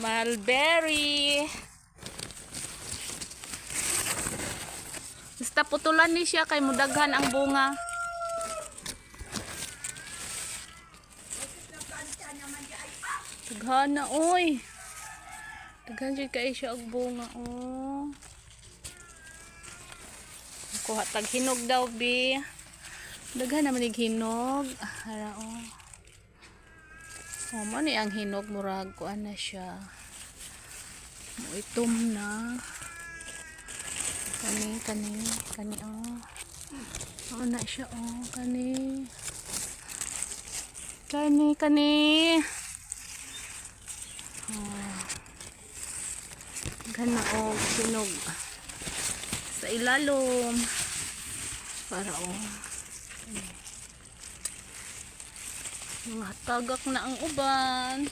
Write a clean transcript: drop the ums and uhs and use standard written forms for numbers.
Mulberry. Basta putulan ni siya kay mudaghan ang bunga. Daghan na oy. Daghan jud kay siya og bunga oh. Kuha tag hinog daw bi. Daghan naman ig hinog. Ara oh. Oh, man ang hinog murag kuan na siya. Mo itom na. Kani oh. Oh na siya oh, kani. Oh. Gana oh, hinog. Sa ilalom. Para oh. Mga tagak na ang uban.